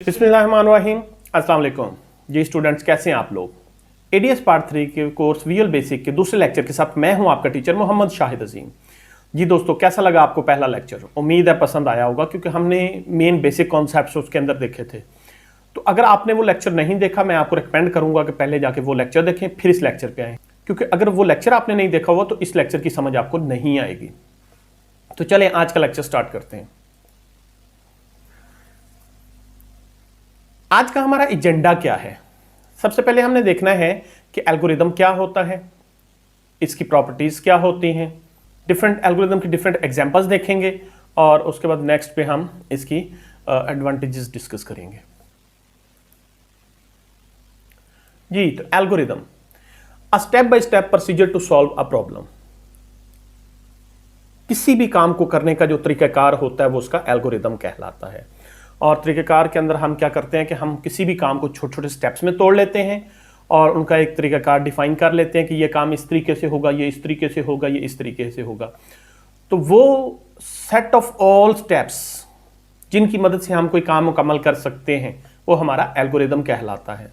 बिस्मिल्लाहिर्रहमानिर्रहीम। अस्सलाम वालेकुम जी स्टूडेंट्स, कैसे हैं आप लोग। एडीएस पार्ट 3 के कोर्स विजुअल बेसिक के दूसरे लेक्चर के साथ मैं हूं आपका टीचर मोहम्मद शाहिद अजीम। जी दोस्तों, कैसा लगा आपको पहला लेक्चर? उम्मीद है पसंद आया होगा, क्योंकि हमने मेन बेसिक कॉन्सेप्ट्स उसके अंदर देखे थे। तो अगर आपने वो लेक्चर नहीं देखा, मैं आपको रिकमेंड करूंगा कि पहले जाके वो लेक्चर देखें, फिर इस लेक्चर पे आए, क्योंकि अगर वो लेक्चर आपने नहीं देखा हुआ तो इस लेक्चर की समझ आपको नहीं आएगी। तो चलें आज का लेक्चर स्टार्ट करते हैं। आज का हमारा एजेंडा क्या है? सबसे पहले हमने देखना है कि एल्गोरिदम क्या होता है, इसकी प्रॉपर्टीज क्या होती हैं, डिफरेंट एल्गोरिदम की डिफरेंट एग्जांपल्स देखेंगे और उसके बाद नेक्स्ट पे हम इसकी एडवांटेजेस डिस्कस करेंगे। जी, तो algorithm a step by step procedure to solve a problem. किसी भी काम को करने का जो तरीकाकार होता है वो उसका एल्गोरिदम कहलाता है। और तरीक़ाकार के अंदर हम क्या करते हैं कि हम किसी भी काम को छोटे छोटे स्टेप्स में तोड़ लेते हैं और उनका एक तरीक़ाकार डिफाइन कर लेते हैं कि ये काम इस तरीके से होगा, ये इस तरीके से होगा, ये इस तरीके से होगा। तो वो सेट ऑफ ऑल स्टेप्स जिनकी मदद से हम कोई काम मुकम्मल कर सकते हैं वो हमारा एल्गोरिदम कहलाता है।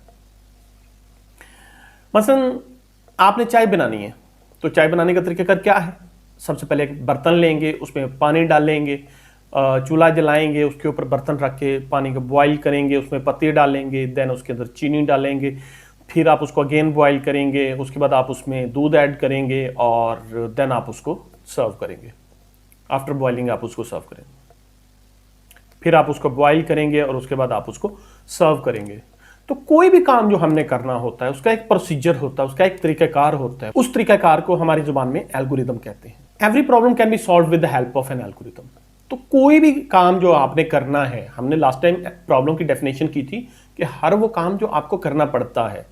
मसलन आपने चाय बनानी है, तो चाय बनाने का तरीक़ाकार क्या है? सबसे पहले एक बर्तन लेंगे, उसमें पानी डालेंगे, चूल्हा जलाएंगे, उसके ऊपर बर्तन रख के पानी को बॉईल करेंगे, उसमें पत्ती डालेंगे, देन उसके अंदर चीनी डालेंगे, फिर आप उसको अगेन बॉईल करेंगे, उसके बाद आप उसमें दूध ऐड करेंगे और देन आप उसको सर्व करेंगे। आफ्टर बॉइलिंग आप उसको सर्व करेंगे, फिर आप उसको बॉईल करेंगे और उसके बाद आप उसको सर्व करेंगे। तो कोई भी काम जो हमने करना होता है उसका एक प्रोसीजर होता है, उसका एक तरीकाकार होता है। उस तरीकाकार को हमारी जुबान में एल्गोरिदम कहते हैं। Every problem can be solve with the help of N algorithm. तो कोई भी काम जो आपने करना है, हमने लास्ट टाइम प्रॉब्लम की डेफिनेशन की थी कि हर वो काम जो आपको करना पड़ता है।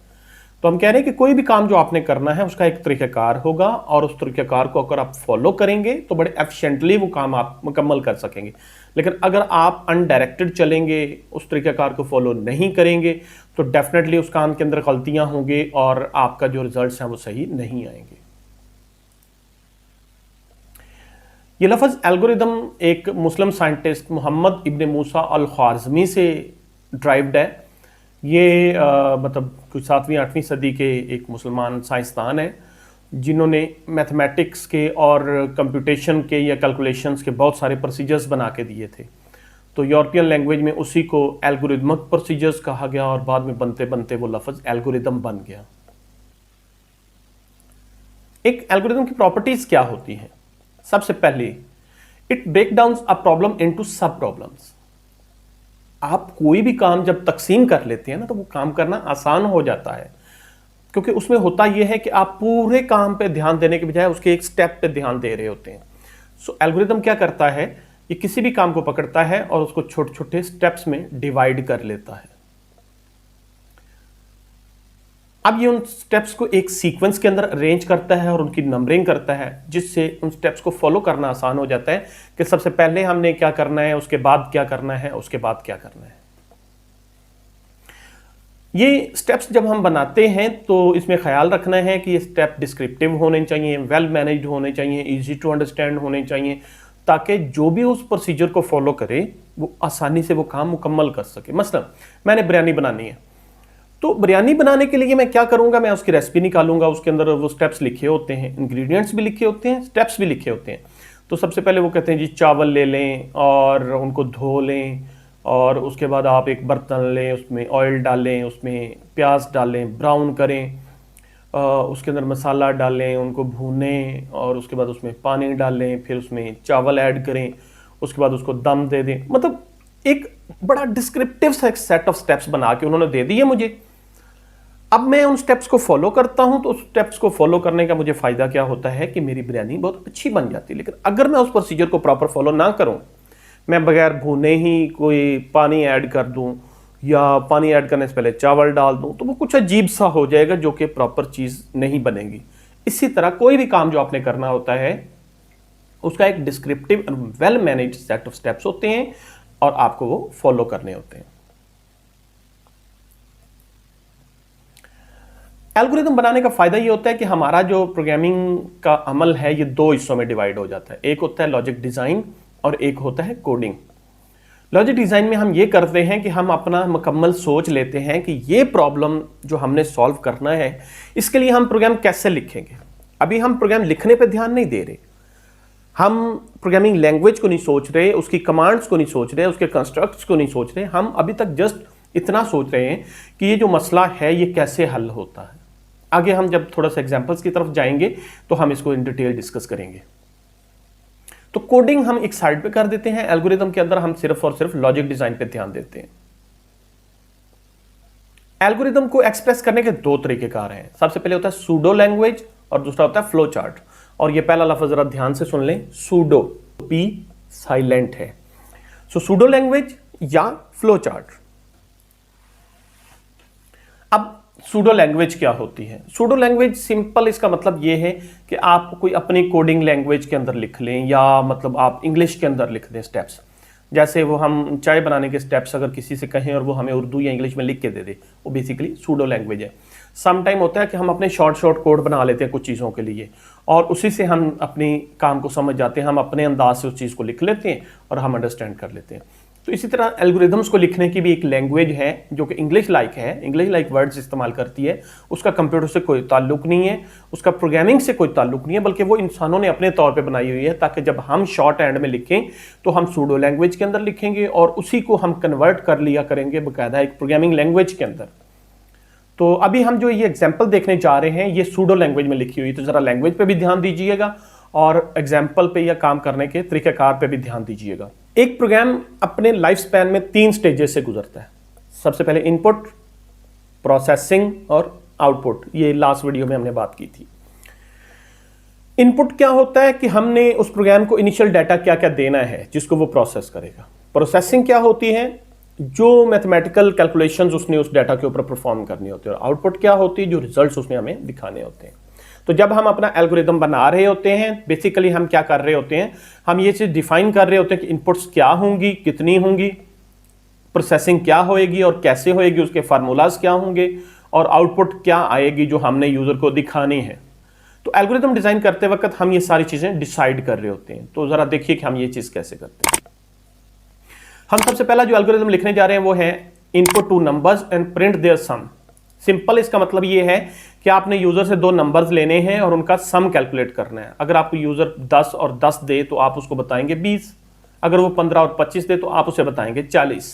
तो हम कह रहे हैं कि कोई भी काम जो आपने करना है उसका एक तरीकाकार होगा और उस तरीकाकार को अगर आप फॉलो करेंगे तो बड़े एफिशिएंटली वो काम आप मुकम्मल कर सकेंगे। लेकिन अगर आप अनडायरेक्टेड चलेंगे, उस तरीकाकार को फॉलो नहीं करेंगे, तो डेफिनेटली उस काम के अंदर गलतियां होंगी और आपका जो रिजल्ट्स हैं वो सही नहीं आएंगे। ये लफ्ज़ एल्गोरिदम एक मुस्लिम साइंटिस्ट मोहम्मद इब्न मूसा अल ख्वारिज़मी से ड्राइव्ड है। ये मतलब कुछ 7वीं-8वीं सदी के एक मुसलमान साइंसदान हैं जिन्होंने मैथमेटिक्स के और कंप्यूटेशन के या कैलकुलेशंस के बहुत सारे प्रोसीजर्स बना के दिए थे। तो यूरोपियन लैंग्वेज में उसी को एल्गोरिदमिक प्रोसीजर्स कहा गया और बाद में बनते बनते वो लफ्ज़ एल्गोरिदम बन गया। एक एल्गोरिदम की प्रॉपर्टीज़ क्या होती हैं? सबसे पहले, it break down a problem into sub problems. आप कोई भी काम जब तकसीम कर लेते हैं ना तो वो काम करना आसान हो जाता है, क्योंकि उसमें होता यह है कि आप पूरे काम पे ध्यान देने के बजाय उसके एक स्टेप पे ध्यान दे रहे होते हैं। सो एल्गोरिदम क्या करता है, ये किसी भी काम को पकड़ता है और उसको छोटे छोटे स्टेप्स में डिवाइड कर लेता है। अब ये उन स्टेप्स को एक सीक्वेंस के अंदर अरेंज करता है और उनकी नंबरिंग करता है, जिससे उन स्टेप्स को फॉलो करना आसान हो जाता है कि सबसे पहले हमने क्या करना है, उसके बाद क्या करना है, उसके बाद क्या करना है। ये स्टेप्स जब हम बनाते हैं तो इसमें ख्याल रखना है कि ये स्टेप डिस्क्रिप्टिव होने चाहिए, वेल मैनेज्ड होने चाहिए, इजी टू अंडरस्टैंड होने चाहिए, ताकि जो भी उस प्रोसीजर को फॉलो करे वो आसानी से वो काम मुकम्मल कर सके। मसलन मैंने बिरयानी बनानी है, तो बिरयानी बनाने के लिए मैं क्या करूंगा, मैं उसकी रेसिपी निकालूंगा, उसके अंदर वो स्टेप्स लिखे होते हैं, इंग्रेडिएंट्स भी लिखे होते हैं, स्टेप्स भी लिखे होते हैं। तो सबसे पहले वो कहते हैं जी चावल ले लें और उनको धो लें और उसके बाद आप एक बर्तन लें, उसमें ऑयल डालें, उसमें प्याज डालें, ब्राउन करें, उसके अंदर मसाला डालें, उनको भूनें और उसके बाद उसमें पानी डालें, फिर उसमें चावल ऐड करें, उसके बाद उसको दम दे दें। मतलब एक बड़ा डिस्क्रिप्टिव सेट ऑफ स्टेप्स बना के उन्होंने दे दिए मुझे। अब मैं उन स्टेप्स को फॉलो करता हूं, तो उस स्टेप्स को फॉलो करने का मुझे फायदा क्या होता है कि मेरी बिरयानी बहुत अच्छी बन जाती है। लेकिन अगर मैं उस प्रोसीजर को प्रॉपर फॉलो ना करूं, मैं बगैर भूने ही कोई पानी ऐड कर दूं या पानी ऐड करने से पहले चावल डाल दूं, तो वो कुछ अजीब सा हो जाएगा जो कि प्रॉपर चीज नहीं बनेगी। इसी तरह कोई भी काम जो आपने करना होता है उसका एक descriptive and well managed set of steps होते हैं और आपको वो फॉलो करने होते हैं। एल्गोरिदम बनाने का फायदा ये होता है कि हमारा जो प्रोग्रामिंग का अमल है ये दो हिस्सों में डिवाइड हो जाता है। एक होता है लॉजिक डिजाइन और एक होता है कोडिंग। लॉजिक डिज़ाइन में हम ये करते हैं कि हम अपना मुकम्मल सोच लेते हैं कि ये प्रॉब्लम जो हमने सॉल्व करना है, इसके लिए हम प्रोग्राम कैसे लिखेंगे। अभी हम प्रोग्राम लिखने पे ध्यान नहीं दे रहे, हम प्रोग्रामिंग लैंग्वेज को नहीं सोच रहे, उसकी कमांड्स को नहीं सोच रहे, उसके कंस्ट्रक्ट्स को नहीं सोच रहे। हम अभी तक जस्ट इतना सोच रहे हैं कि ये जो मसला है ये कैसे हल होता है। आगे हम जब थोड़ा सा एग्जाम्पल्स की तरफ जाएंगे तो हम इसको इन डिटेल डिस्कस करेंगे। तो कोडिंग हम एक साइड पे कर देते हैं, एल्गोरिथम के अंदर हम सिर्फ और सिर्फ लॉजिक डिजाइन पे ध्यान देते हैं। एल्गोरिथम को एक्सप्रेस करने के दो तरीकेकार हैं। सबसे पहले होता है सूडो लैंग्वेज और दूसरा होता है फ्लो चार्ट। और ये पहला लफ्ज जरा ध्यान से सुन लें, सूडो, पी साइलेंट है। सो सूडो लैंग्वेज या फ्लो चार्ट। अब सूडो लैंग्वेज क्या होती है? सूडो लैंग्वेज सिंपल इसका मतलब ये है कि आप कोई अपनी कोडिंग लैंग्वेज के अंदर लिख लें, या मतलब आप इंग्लिश के अंदर लिख दें स्टेप्स। जैसे वो हम चाय बनाने के स्टेप्स अगर किसी से कहें और वो हमें उर्दू या इंग्लिश में लिख के दे दे, वो बेसिकली सूडो लैंग्वेज है। सम टाइम होता है कि हम अपने शॉर्ट कोड बना लेते हैं कुछ चीज़ों के लिए, और उसी से हम अपनी काम को समझ जाते हैं, हम अपने अंदाज से उस चीज़ को लिख लेते हैं और हम अंडरस्टैंड कर लेते हैं। तो इसी तरह एल्गोरिथम्स को लिखने की भी एक लैंग्वेज है जो कि इंग्लिश लाइक है, इंग्लिश लाइक वर्ड्स इस्तेमाल करती है। उसका कंप्यूटर से कोई ताल्लुक नहीं है, उसका प्रोग्रामिंग से कोई ताल्लुक नहीं है, बल्कि वो इंसानों ने अपने तौर पे बनाई हुई है ताकि जब हम शॉर्ट हैंड में लिखें तो हम सूडो लैंग्वेज के अंदर लिखेंगे और उसी को हम कन्वर्ट कर लिया करेंगे बाकायदा एक प्रोग्रामिंग लैंग्वेज के अंदर। तो अभी हम जो ये एग्जाम्पल देखने जा रहे हैं ये सूडो लैंग्वेज में लिखी हुई, तो ज़रा लैंग्वेज पे भी ध्यान दीजिएगा और एग्जाम्पल पे या काम करने के तरीक़ाकार पे भी ध्यान दीजिएगा। एक प्रोग्राम अपने लाइफ स्पैन में 3 स्टेजेस से गुजरता है। सबसे पहले इनपुट, प्रोसेसिंग और आउटपुट। ये लास्ट वीडियो में हमने बात की थी। इनपुट क्या होता है कि हमने उस प्रोग्राम को इनिशियल डाटा क्या क्या देना है जिसको वो प्रोसेस करेगा। प्रोसेसिंग क्या होती है? जो मैथमेटिकल कैलकुलेशंस उसने उस डाटा के ऊपर परफॉर्म करनी होती है। और आउटपुट क्या होती है? जो रिजल्ट्स उसने हमें दिखाने होते हैं। तो जब हम अपना एल्गोरिथम बना रहे होते हैं, बेसिकली हम क्या कर रहे होते हैं, हम ये चीज़ डिफाइन कर रहे होते हैं कि इनपुट्स क्या होंगी, कितनी होंगी, प्रोसेसिंग क्या होएगी और कैसे होएगी, उसके फार्मूलाज क्या होंगे, और आउटपुट क्या आएगी जो हमने यूज़र को दिखानी है। तो एल्गोरिथम डिज़ाइन करते वक्त हम ये सारी चीज़ें डिसाइड कर रहे होते हैं। तो ज़रा देखिए कि हम ये चीज़ कैसे करते हैं। हम सबसे पहला जो एल्गोरिथम लिखने जा रहे हैं वो है input 2 numbers and print their sum. Simple इसका मतलब ये है कि आपने यूजर से 2 नंबर्स लेने हैं और उनका सम कैलकुलेट करना है। अगर आपको यूजर 10 और 10 दे तो आप उसको बताएंगे 20, अगर वो 15 और 25 दे तो आप उसे बताएंगे 40।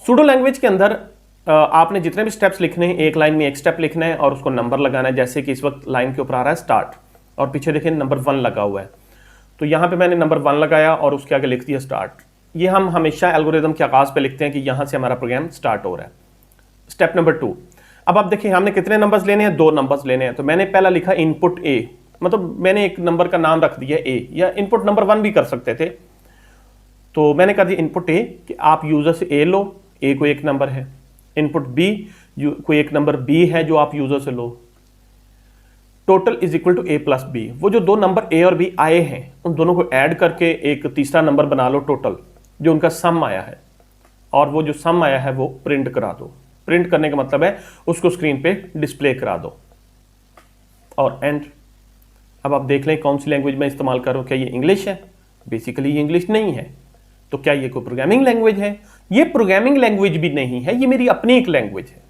सूडो लैंग्वेज के अंदर आपने जितने भी स्टेप्स लिखने हैं, एक लाइन में एक स्टेप लिखना है और उसको नंबर लगाना है। जैसे कि इस वक्त लाइन के ऊपर आ रहा है स्टार्ट और पीछे देखें नंबर 1 लगा हुआ है, तो यहाँ पे मैंने नंबर 1 लगाया और उसके आगे लिख दिया स्टार्ट। ये हम हमेशा एल्गोरिथम के आगाज पे लिखते हैं कि यहाँ से हमारा प्रोग्राम स्टार्ट हो रहा है। स्टेप नंबर 2, अब आप देखिए हमने कितने नंबर्स लेने हैं? 2 नंबर्स लेने हैं। तो मैंने पहला लिखा इनपुट ए, मतलब मैंने एक नंबर का नाम रख दिया ए, या इनपुट नंबर 1 भी कर सकते थे। तो मैंने कर दिया इनपुट ए कि आप यूजर से ए लो, ए को एक नंबर है। इनपुट बी, कोई एक नंबर बी है जो आप यूजर से लो। Total is equal to A plus B. वो जो 2 नंबर ए और बी आए हैं उन दोनों को ऐड करके एक तीसरा नंबर बना लो टोटल, जो उनका सम आया है, और वो जो सम आया है वो प्रिंट करा दो। प्रिंट करने का मतलब है उसको स्क्रीन पे डिस्प्ले करा दो और एंड। अब आप देख लें कौन सी लैंग्वेज में इस्तेमाल करो। क्या ये इंग्लिश है? बेसिकली ये इंग्लिश नहीं है। तो क्या ये कोई प्रोग्रामिंग लैंग्वेज है? ये प्रोग्रामिंग लैंग्वेज भी नहीं है, ये मेरी अपनी एक लैंग्वेज है।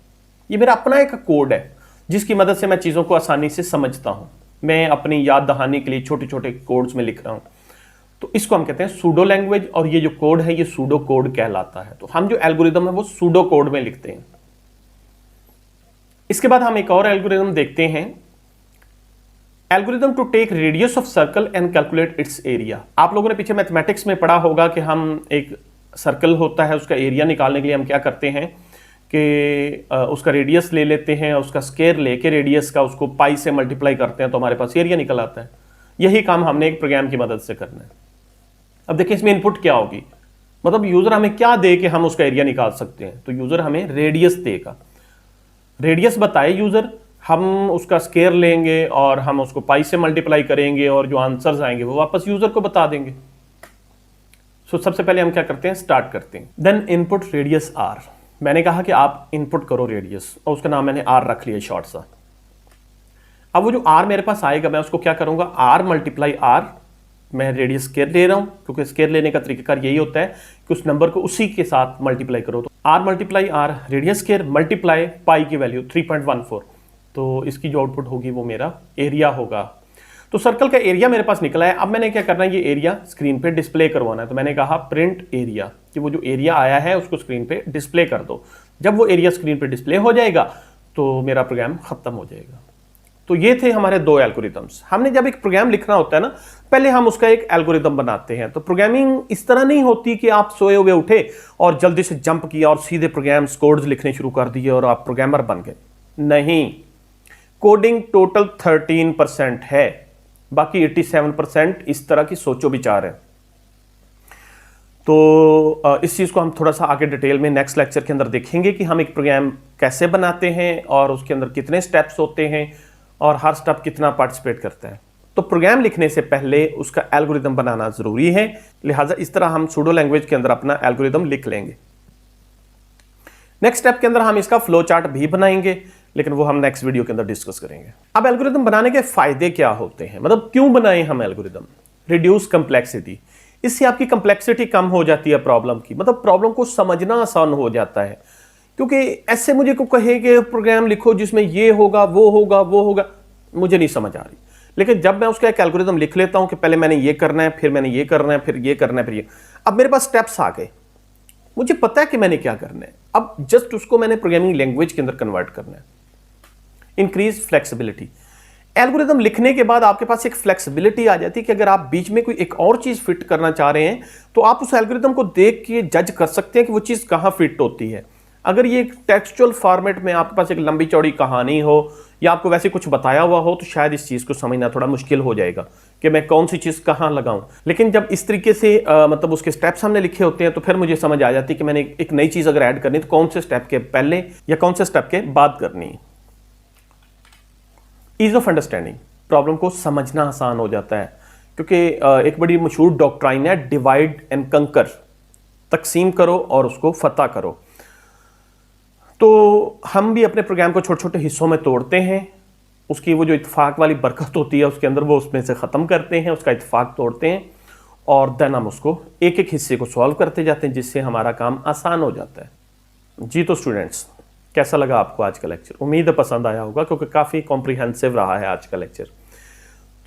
ये मेरा अपना एक कोड है जिसकी मदद से मैं चीज़ों को आसानी से समझता हूँ। मैं अपनी याद दहानी के लिए छोटे छोटे कोड्स में लिख रहा हूँ। तो इसको हम कहते हैं सूडो लैंग्वेज, और ये जो कोड है ये सूडो कोड कहलाता है। तो हम जो एल्गोरिदम है वो सूडो कोड में लिखते हैं। इसके बाद हम एक और एल्गोरिदम देखते हैं, algorithm to take radius of circle and calculate its area. आप लोगों ने पीछे मैथमेटिक्स में पढ़ा होगा कि हम एक सर्कल होता है, उसका एरिया निकालने के लिए हम क्या करते हैं कि उसका रेडियस ले लेते हैं, उसका स्क्वायर लेके रेडियस का उसको पाई से मल्टीप्लाई करते हैं तो हमारे पास एरिया निकल आता है। यही काम हमने एक प्रोग्राम की मदद से करना है। अब देखिए इसमें इनपुट क्या होगी, मतलब यूजर हमें क्या दे के हम उसका एरिया निकाल सकते हैं। तो यूजर हमें रेडियस देगा, रेडियस बताए यूजर, हम उसका स्क्वायर लेंगे और हम उसको पाई से मल्टीप्लाई करेंगे और जो आंसर्स आएंगे वो वापस यूजर को बता देंगे। सो सबसे पहले हम क्या करते हैं, स्टार्ट करते हैं। Then input radius R. मैंने कहा कि आप इनपुट करो रेडियस, और उसका नाम मैंने आर रख लिया शॉर्ट सा। अब वो जो आर मेरे पास आएगा मैं उसको क्या करूंगा, आर मल्टीप्लाई आर मैं रेडियस स्क्वायर ले रहा हूं, क्योंकि स्क्वायर लेने का तरीकाकार यही होता है कि उस नंबर को उसी के साथ मल्टीप्लाई करो। तो r multiply r radius square multiply pi की वैल्यू 3.14, तो इसकी जो आउटपुट होगी वो मेरा एरिया होगा। तो सर्कल का एरिया मेरे पास निकला है। अब मैंने क्या करना है, ये एरिया स्क्रीन पे डिस्प्ले करवाना है। तो मैंने कहा प्रिंट एरिया, कि वो जो एरिया आया है उसको स्क्रीन पे डिस्प्ले कर दो। जब वो एरिया स्क्रीन पे डिस्प्ले हो जाएगा तो मेरा प्रोग्राम खत्म हो जाएगा। तो ये थे हमारे दो एल्गोरिदम्स। हमने जब एक प्रोग्राम लिखना होता है ना, पहले हम उसका एक एल्गोरिदम बनाते हैं। तो प्रोग्रामिंग इस तरह नहीं होती कि आप सोए हुए उठे और जल्दी से जंप किया और सीधे प्रोग्राम्स कोड्स लिखने शुरू कर दिए और आप प्रोग्रामर बन गए। नहीं, कोडिंग टोटल 13% है, बाकी 87% इस तरह की सोचो विचार है। तो इस चीज़ को हम थोड़ा सा आगे डिटेल में नेक्स्ट लेक्चर के अंदर देखेंगे कि हम एक प्रोग्राम कैसे बनाते हैं और उसके अंदर कितने स्टेप्स होते हैं और हर स्टेप कितना पार्टिसिपेट करता है। तो प्रोग्राम लिखने से पहले उसका एल्गोरिदम बनाना जरूरी है, लिहाजा इस तरह हम सूडो लैंग्वेज के अंदर अपना एल्गोरिदम लिख लेंगे। नेक्स्ट स्टेप के अंदर हम इसका फ्लो चार्ट भी बनाएंगे, लेकिन वो हम नेक्स्ट वीडियो के अंदर डिस्कस करेंगे। अब एल्गोरिदम बनाने के फायदे क्या होते हैं, मतलब क्यों बनाएं हम एल्गोरिदम। रिड्यूस कंप्लेक्सिटी, इससे आपकी कंप्लेक्सिटी कम हो जाती है प्रॉब्लम की, मतलब प्रॉब्लम को समझना आसान हो जाता है। क्योंकि ऐसे मुझे को कहे कि प्रोग्राम लिखो जिसमें ये होगा वो होगा वो होगा, मुझे नहीं समझ आ रही। लेकिन जब मैं उसका एक एल्गोरिदम लिख लेता हूं कि पहले मैंने ये करना है, फिर मैंने ये करना है, फिर ये करना है, फिर ये, अब मेरे पास स्टेप्स आ गए, मुझे पता है कि मैंने क्या करना है। अब जस्ट उसको मैंने प्रोग्रामिंग लैंग्वेज के अंदर कन्वर्ट करना है। इंक्रीज फ्लेक्सिबिलिटी, एल्गोरिदम लिखने के बाद आपके पास एक फ्लेक्सिबिलिटी आ जाती है कि अगर आप बीच में कोई एक और चीज फिट करना चाह रहे हैं तो आप उस एल्गोरिदम को देख के जज कर सकते हैं कि वो चीज कहां फिट होती है। अगर ये एक टेक्सचुअल फॉर्मेट में आपके पास एक लंबी चौड़ी कहानी हो या आपको वैसे कुछ बताया हुआ हो तो शायद इस चीज को समझना थोड़ा मुश्किल हो जाएगा कि मैं कौन सी चीज कहां लगाऊं। लेकिन जब इस तरीके से मतलब उसके स्टेप्स हमने लिखे होते हैं तो फिर मुझे समझ आ जाती है कि मैंने एक नई चीज अगर ऐड करनी है तो कौन से स्टेप के पहले या कौन से स्टेप के बाद करनी है। ईज ऑफ अंडरस्टैंडिंग, प्रॉब्लम को समझना आसान हो जाता है, क्योंकि एक बड़ी मशहूर डॉक्ट्राइन है डिवाइड एंड कंकर, तकसीम करो और उसको फतह करो। तो हम भी अपने प्रोग्राम को छोटे छोटे हिस्सों में तोड़ते हैं, उसकी वो जो इत्तेफाक वाली बरकत होती है उसके अंदर वो उसमें से ख़त्म करते हैं, उसका इत्तेफाक तोड़ते हैं और देन हम उसको एक एक हिस्से को सॉल्व करते जाते हैं, जिससे हमारा काम आसान हो जाता है। जी तो स्टूडेंट्स, कैसा लगा आपको आज का लेक्चर? उम्मीद है पसंद आया होगा, क्योंकि काफ़ी कॉम्प्रिहेंसिव रहा है आज का लेक्चर।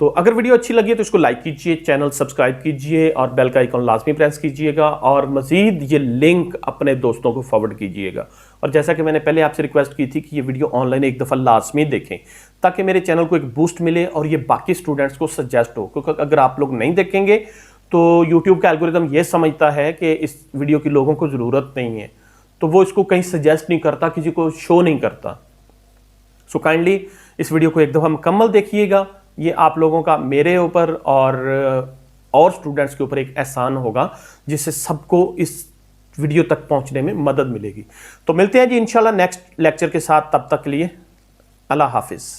तो अगर वीडियो अच्छी लगी तो इसको लाइक कीजिए, चैनल सब्सक्राइब कीजिए और बेल का आइकॉन लाजमी प्रेस कीजिएगा और मज़ीद ये लिंक अपने दोस्तों को फॉरवर्ड कीजिएगा। और जैसा कि मैंने पहले आपसे रिक्वेस्ट की थी कि ये वीडियो ऑनलाइन एक दफ़ा लाजमी देखें ताकि मेरे चैनल को एक बूस्ट मिले और ये बाकी स्टूडेंट्स को सजेस्ट हो, क्योंकि अगर आप लोग नहीं देखेंगे तो यूट्यूब का एल्गोरिदम ये समझता है कि इस वीडियो की लोगों को ज़रूरत नहीं है, तो वो इसको कहीं सजेस्ट नहीं करता, किसी को शो नहीं करता। सो काइंडली इस वीडियो को एक दफ़ा मुकम्मल देखिएगा। ये आप लोगों का मेरे ऊपर और स्टूडेंट्स के ऊपर एक एहसान होगा, जिससे सबको इस वीडियो तक पहुंचने में मदद मिलेगी। तो मिलते हैं जी इंशाल्लाह नेक्स्ट लेक्चर के साथ, तब तक के लिए अल्लाह हाफिज़।